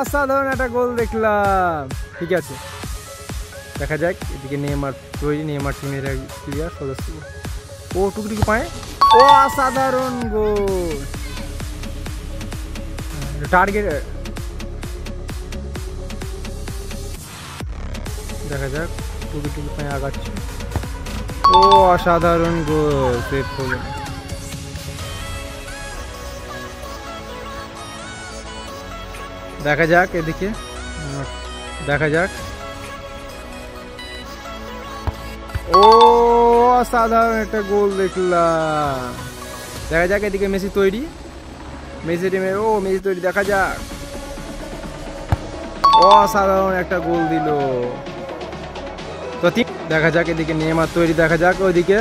অসাধারণ একটা গোল দেখলাম। ঠিক আছে, দেখা যাক। এদিকে নেইমার তৈরি, নেইমার টিমের প্লেয়ার সদস্য। ও টুকটুকি পায়, ও অসাধারণ গোল। টার্গেট দেখা যাক, টুকটুকি পায়ে আগাচ্ছে। ও অসাধারণ গোল, সেভ করলেন। দেখা যাক এদিকে, দেখা যাক। ও অসাধারণ একটা গোল দেখলাম। দেখা যাক এদিকে মেসি তৈরি, মেসি টিমের, ও মেসি তৈরি, দেখা যাক। অসাধারণ একটা গোল দিল। তো ঠিক, দেখা যাক এদিকে নেইমার তৈরি, দেখা যাক ওইদিকে।